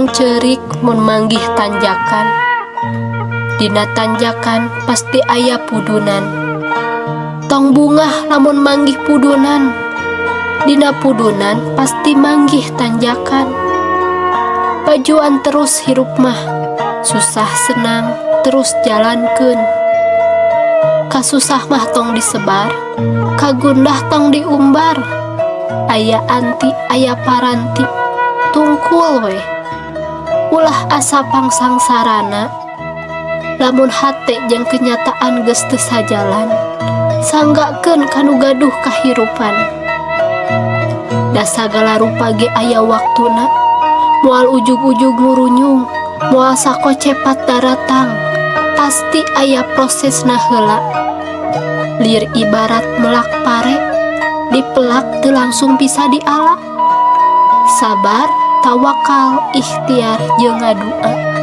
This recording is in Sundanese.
tong cerik mun manggih tanjakan. Dina tanjakan pasti aya pudunan. Tong bungah lamun manggih pudunan. Dina pudunan pasti manggih tanjakan. Bajuan terus hirup mah, susah senang terus jalankeun. Kasusah mah tong disebar, kagundah tong diumbar. Aya anti aya paranti, tungkul we. Ulah asa pangsangsarana, lamun hate jeung kenyataan geus teu sajalan. Sanggakeun kanu gaduh kahirupan. Da sagala rupa ge aya waktuna, moal ujug-ujug nurunyung, moal sakocepat daratang, pasti aya prosesna heula. Lir ibarat melak pare, dipelak teu langsung bisa dialak. Sabar, tawakal, ikhtiar, jeung ngadua.